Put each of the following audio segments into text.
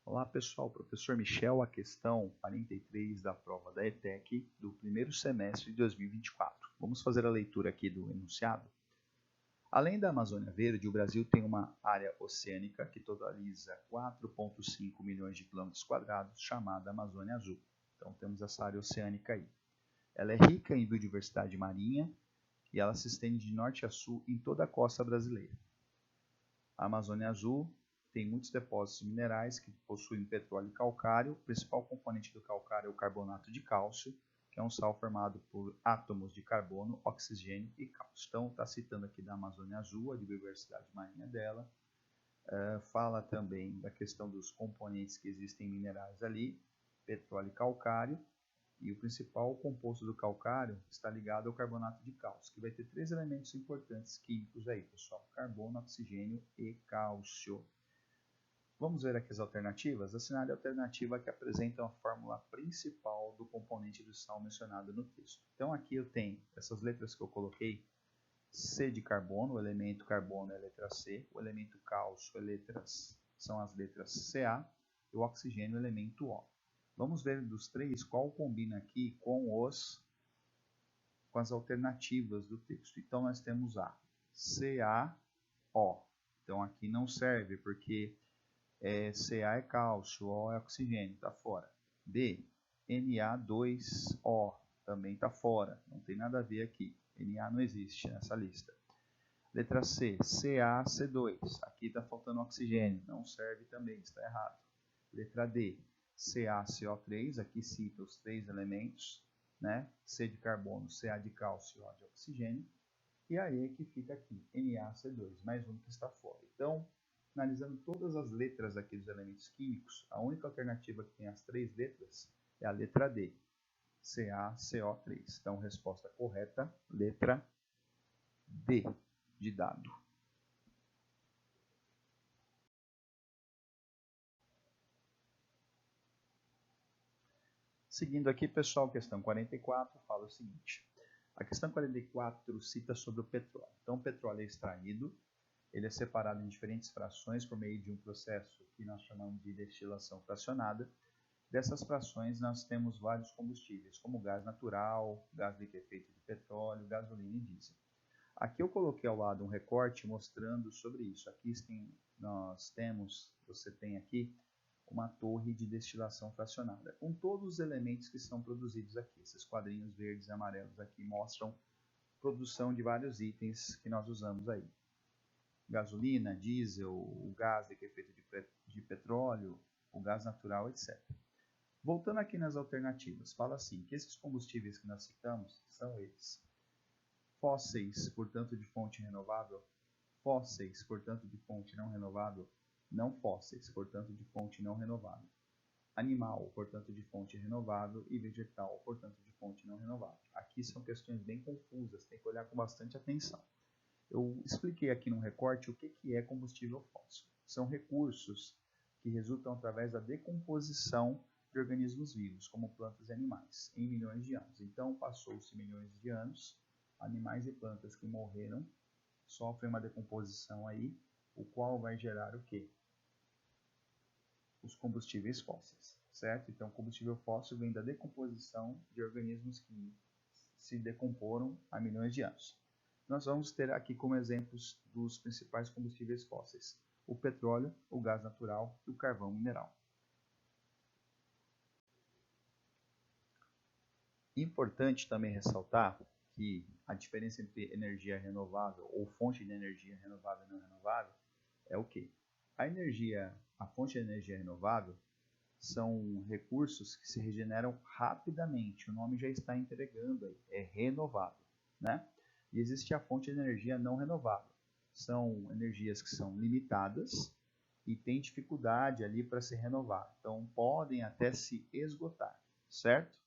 Olá pessoal, professor Michel, a questão 43 da prova da ETEC do primeiro semestre de 2024. Vamos fazer a leitura aqui do enunciado. Além da Amazônia Verde, o Brasil tem uma área oceânica que totaliza 4,5 milhões de quilômetros quadrados, chamada Amazônia Azul. Então temos essa área oceânica aí. Ela é rica em biodiversidade marinha e ela se estende de norte a sul em toda a costa brasileira. A Amazônia Azul tem muitos depósitos minerais que possuem petróleo e calcário. O principal componente do calcário é o carbonato de cálcio, que é um sal formado por átomos de carbono, oxigênio e cálcio. Então, está citando aqui da Amazônia Azul, a biodiversidade marinha dela. Fala também da questão dos componentes que existem em minerais ali, petróleo e calcário. E o principal composto do calcário está ligado ao carbonato de cálcio, que vai ter 3 elementos importantes químicos aí, pessoal: carbono, oxigênio e cálcio. Vamos ver aqui as alternativas. Assinale a alternativa que apresenta a fórmula principal do componente do sal mencionado no texto. Então aqui eu tenho essas letras que eu coloquei. C de carbono, o elemento carbono é a letra C, o elemento cálcio são as letras Ca e o oxigênio é o elemento O. Vamos ver dos três qual combina aqui com as alternativas do texto. Então nós temos A, CaO. Então aqui não serve porque Ca é cálcio, O é oxigênio, está fora. B, Na2O, também está fora, não tem nada a ver aqui. Na não existe nessa lista. Letra C, CaC2, aqui está faltando oxigênio, não serve também, está errado. Letra D, CaCO3, aqui cita os 3 elementos, né? C de carbono, Ca de cálcio e O de oxigênio. E a E que fica aqui, NaC2, mais um que está fora. Então, analisando todas as letras aqui dos elementos químicos, a única alternativa que tem as 3 letras é a letra D, CaCO3. Então, resposta correta, letra D de dado. Seguindo aqui, pessoal, questão 44 fala o seguinte. A questão 44 cita sobre o petróleo. Então, o petróleo é extraído, ele é separado em diferentes frações por meio de um processo que nós chamamos de destilação fracionada. Dessas frações, nós temos vários combustíveis, como gás natural, gás liquefeito de petróleo, gasolina e diesel. Aqui eu coloquei ao lado um recorte mostrando sobre isso. Aqui você tem aqui uma torre de destilação fracionada, com todos os elementos que são produzidos aqui. Esses quadrinhos verdes e amarelos aqui mostram produção de vários itens que nós usamos aí. Gasolina, diesel, o gás liquefeito de petróleo, o gás natural, etc. Voltando aqui nas alternativas, fala assim, que esses combustíveis que nós citamos são eles: fósseis, portanto de fonte renovável, fósseis, portanto de fonte não renovável, não fósseis, portanto de fonte não renovável, animal, portanto de fonte renovável, e vegetal, portanto de fonte não renovável. Aqui são questões bem confusas, tem que olhar com bastante atenção. Eu expliquei aqui no recorte o que é combustível fóssil. São recursos que resultam através da decomposição de organismos vivos, como plantas e animais, em milhões de anos. Então, passou-se milhões de anos, animais e plantas que morreram sofrem uma decomposição aí, o qual vai gerar o quê? Os combustíveis fósseis, certo? Então, combustível fóssil vem da decomposição de organismos que se decomporam há milhões de anos. Nós vamos ter aqui como exemplos dos principais combustíveis fósseis: o petróleo, o gás natural e o carvão mineral. Importante também ressaltar que a diferença entre energia renovável ou fonte de energia renovável e não renovável é o quê? A fonte de energia renovável são recursos que se regeneram rapidamente, o nome já está entregando aí, é renovável, né? E existe a fonte de energia não renovável. São energias que são limitadas e têm dificuldade ali para se renovar. Então, podem até se esgotar, certo?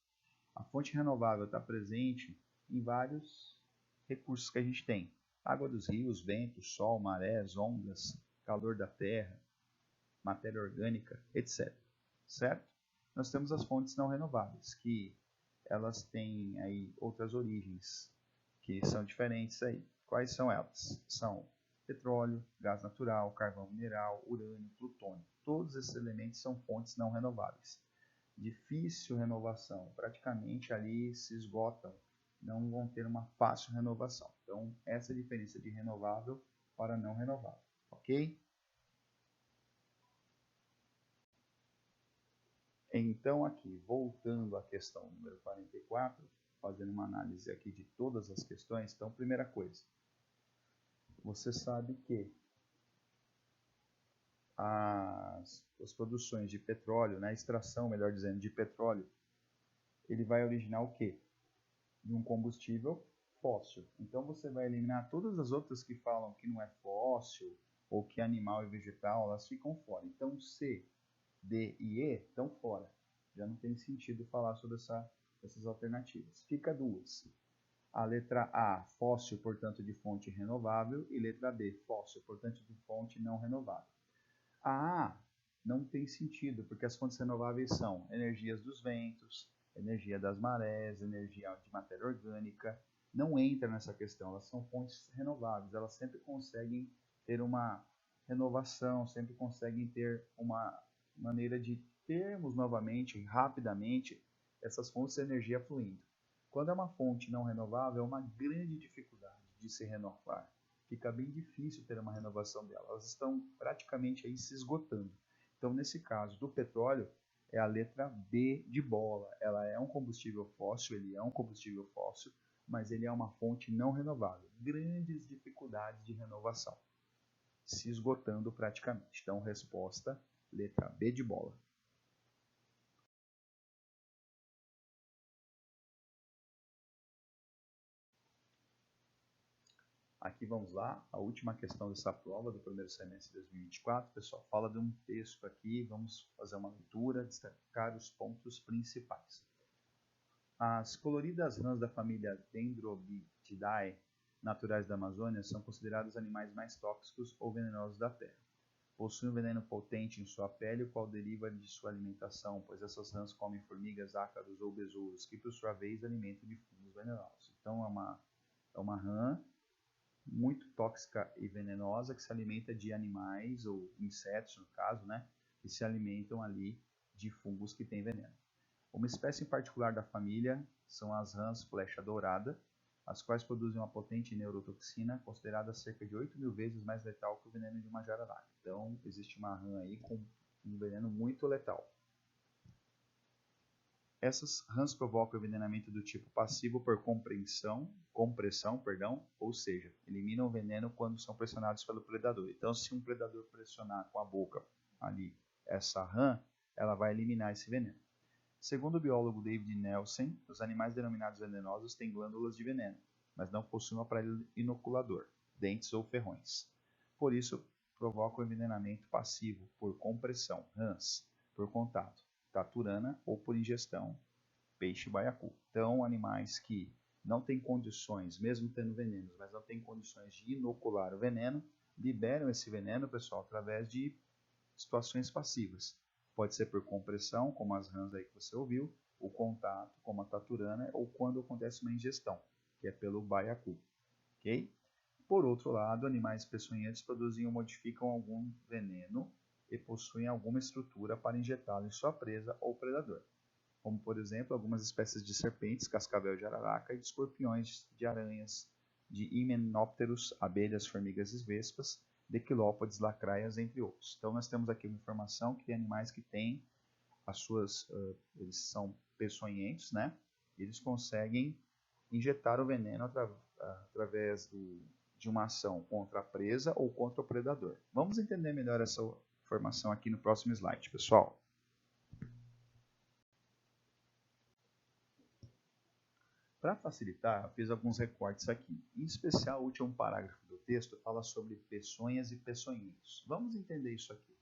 A fonte renovável está presente em vários recursos que a gente tem. Água dos rios, vento, sol, marés, ondas, calor da terra, matéria orgânica, etc. Certo? Nós temos as fontes não renováveis, que elas têm aí outras origens, que são diferentes aí. Quais são elas? São Petróleo, gás natural, carvão mineral, urânio, plutônio. Todos esses elementos são fontes não renováveis. Difícil renovação, praticamente ali se esgotam, não vão ter uma fácil renovação. Então, essa é a diferença de renovável para não renovável, ok? Então, aqui, voltando à questão número 44, fazendo uma análise aqui de todas as questões. Então, primeira coisa, você sabe que as produções de petróleo, né, a extração, melhor dizendo, de petróleo, ele vai originar o quê? De um combustível fóssil. Então, você vai eliminar todas as outras que falam que não é fóssil, ou que é animal e vegetal, elas ficam fora. Então, C, D e E estão fora. Já não tem sentido falar sobre essas alternativas. Fica duas. A letra A, fóssil, portanto, de fonte renovável, e letra B, fóssil, portanto, de fonte não renovável. A A não tem sentido, porque as fontes renováveis são energias dos ventos, energia das marés, energia de matéria orgânica. Não entra nessa questão, elas são fontes renováveis, elas sempre conseguem ter uma renovação, sempre conseguem ter uma maneira de termos novamente, rapidamente, essas fontes de energia fluindo. Quando é uma fonte não renovável, é uma grande dificuldade de se renovar. Fica bem difícil ter uma renovação dela. Elas estão praticamente aí se esgotando. Então, nesse caso do petróleo, é a letra B de bola. Ela é um combustível fóssil, ele é um combustível fóssil, mas ele é uma fonte não renovável. Grandes dificuldades de renovação, se esgotando praticamente. Então, resposta, letra B de bola. Aqui vamos lá, a última questão dessa prova do primeiro semestre de 2024. Pessoal, fala de um texto aqui, vamos fazer uma leitura, destacar os pontos principais. As coloridas rãs da família Dendrobitidae, naturais da Amazônia, são considerados animais mais tóxicos ou venenosos da Terra. Possuem um veneno potente em sua pele, o qual deriva de sua alimentação, pois essas rãs comem formigas, ácaros ou besouros, que por sua vez alimentam de fungos venenosos. Então é uma rã muito tóxica e venenosa que se alimenta de animais ou insetos, no caso, né, que se alimentam ali de fungos que têm veneno. Uma espécie em particular da família são as rãs flecha dourada, as quais produzem uma potente neurotoxina considerada cerca de 8.000 vezes mais letal que o veneno de uma jararaca. Então, existe uma rã aí com um veneno muito letal. Essas rãs provocam envenenamento do tipo passivo por compressão, ou seja, eliminam o veneno quando são pressionados pelo predador. Então, se um predador pressionar com a boca ali essa rã, ela vai eliminar esse veneno. Segundo o biólogo David Nelson, os animais denominados venenosos têm glândulas de veneno, mas não possuem um aparelho inoculador, dentes ou ferrões. Por isso, provocam envenenamento passivo por compressão, rãs, por contato, taturana ou por ingestão, peixe baiacu. Então, animais que não têm condições, mesmo tendo venenos, mas não têm condições de inocular o veneno, liberam esse veneno, pessoal, através de situações passivas. Pode ser por compressão, como as rãs aí que você ouviu, o contato, como a taturana, ou quando acontece uma ingestão, que é pelo baiacu. Ok? Por outro lado, animais peçonhentos produzem ou modificam algum veneno e possuem alguma estrutura para injetá-lo em sua presa ou predador, como por exemplo algumas espécies de serpentes, cascavel de jararaca e de escorpiões, de aranhas, de himenópteros, abelhas, formigas e vespas, dequilópodes, lacraias, entre outros. Então nós temos aqui uma informação que animais que têm as suas, eles são peçonhentos, né? Eles conseguem injetar o veneno através de uma ação contra a presa ou contra o predador. Vamos entender melhor essa informação aqui no próximo slide, pessoal. Para facilitar, eu fiz alguns recortes aqui. Em especial, o último parágrafo do texto fala sobre peçonhas e peçonhentos. Vamos entender isso aqui.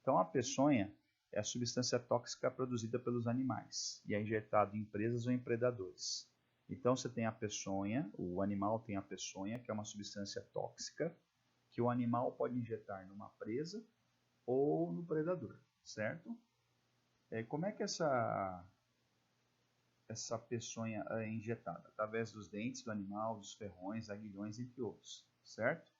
Então, a peçonha é a substância tóxica produzida pelos animais e é injetada em presas ou em predadores. Então, você tem a peçonha, o animal tem a peçonha, que é uma substância tóxica, que o animal pode injetar numa presa ou no predador, certo? Como é que essa peçonha é injetada? Através dos dentes do animal, dos ferrões, aguilhões, entre outros, certo?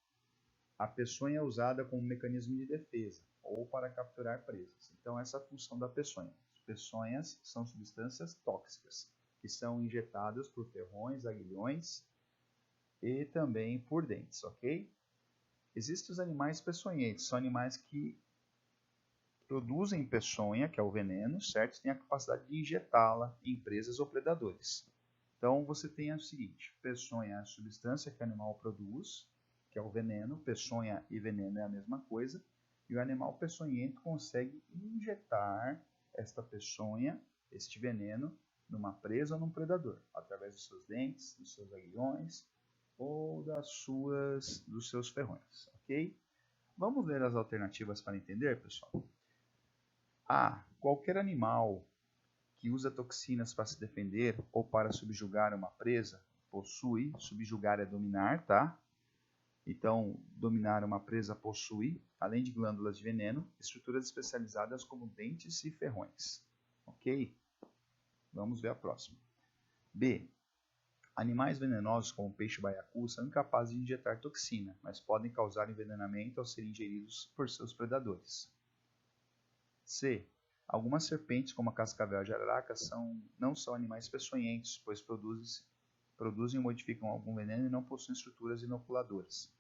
A peçonha é usada como mecanismo de defesa ou para capturar presas. Então, essa é a função da peçonha. As peçonhas são substâncias tóxicas que são injetadas por ferrões, aguilhões e também por dentes, ok? Existem os animais peçonhentos, são animais que produzem peçonha, que é o veneno, certo? Tem a capacidade de injetá-la em presas ou predadores. Então, você tem o seguinte, peçonha é a substância que o animal produz, que é o veneno, peçonha e veneno é a mesma coisa, e o animal peçonhento consegue injetar esta peçonha, este veneno, numa presa ou num predador, através dos seus dentes, dos seus aguilhões ou dos seus ferrões, ok? Vamos ler as alternativas para entender, pessoal? A. Qualquer animal que usa toxinas para se defender ou para subjugar uma presa possui, subjugar é dominar, tá? Então, dominar uma presa possui, além de glândulas de veneno, estruturas especializadas como dentes e ferrões. Ok? Vamos ver a próxima. B. Animais venenosos como o peixe baiacu são incapazes de injetar toxina, mas podem causar envenenamento ao serem ingeridos por seus predadores. C. Algumas serpentes, como a cascavel e a jararaca, não são animais peçonhentos, pois produzem ou modificam algum veneno e não possuem estruturas inoculadoras.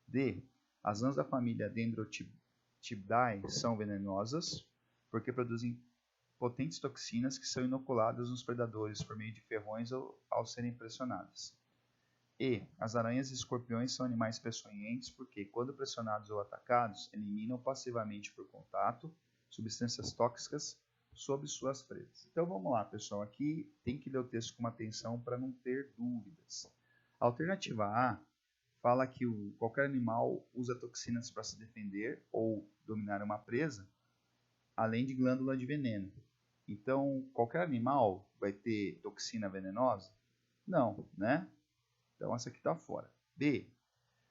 D. As rãs da família Dendrocybdae são venenosas porque produzem potentes toxinas que são inoculadas nos predadores por meio de ferrões ou ao serem pressionadas. E. As aranhas e escorpiões são animais peçonhentos porque, quando pressionados ou atacados, eliminam passivamente por contato substâncias tóxicas sobre suas presas. Então vamos lá, pessoal. Aqui tem que ler o texto com atenção para não ter dúvidas. A alternativa A fala que qualquer animal usa toxinas para se defender ou dominar uma presa, além de glândula de veneno. Então, qualquer animal vai ter toxina venenosa? Não, né? Então, essa aqui está fora. B.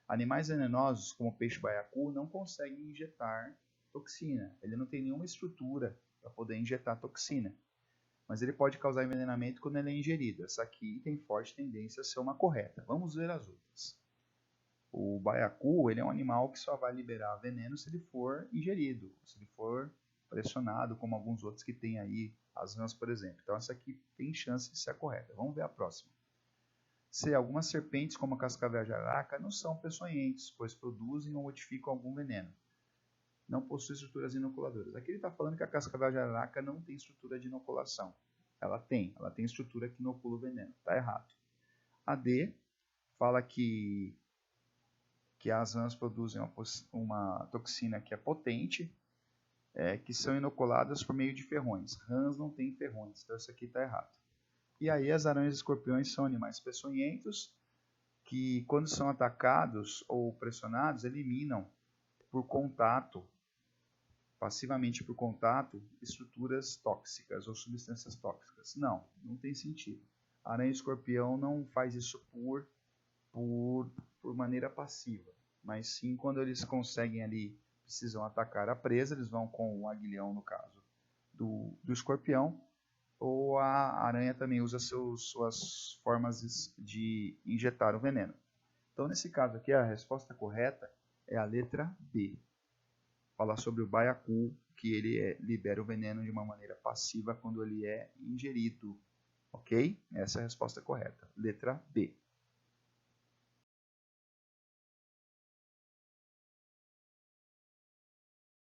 Animais venenosos, como o peixe baiacu, não conseguem injetar toxina. Ele não tem nenhuma estrutura para poder injetar toxina. Mas ele pode causar envenenamento quando ele é ingerido. Essa aqui tem forte tendência a ser uma correta. Vamos ver as outras. O baiacu, ele é um animal que só vai liberar veneno se ele for ingerido, se ele for pressionado, como alguns outros que tem aí, as rãs, por exemplo. Então, essa aqui tem chance de ser a correta. Vamos ver a próxima. C. Algumas serpentes, como a cascavel e a jararaca, não são peçonhentos, pois produzem ou modificam algum veneno. Não possuem estruturas inoculadoras. Aqui ele está falando que a cascavel e a jararaca não tem estrutura de inoculação. Ela tem estrutura que inocula o veneno. Está errado. A D fala que as rãs produzem uma toxina que é potente, que são inoculadas por meio de ferrões. Rãs não têm ferrões, então isso aqui está errado. E aí as aranhas e escorpiões são animais peçonhentos que, quando são atacados ou pressionados, eliminam por contato, passivamente por contato, estruturas tóxicas ou substâncias tóxicas. Não tem sentido. A aranha e escorpião não faz isso por maneira passiva, mas sim quando eles conseguem ali, precisam atacar a presa, eles vão com o aguilhão, no caso do escorpião, ou a aranha também usa suas formas de injetar o veneno. Então, nesse caso aqui, a resposta correta é a letra B. Falar sobre o baiacu, que ele libera o veneno de uma maneira passiva quando ele é ingerido. Ok? Essa é a resposta correta. Letra B.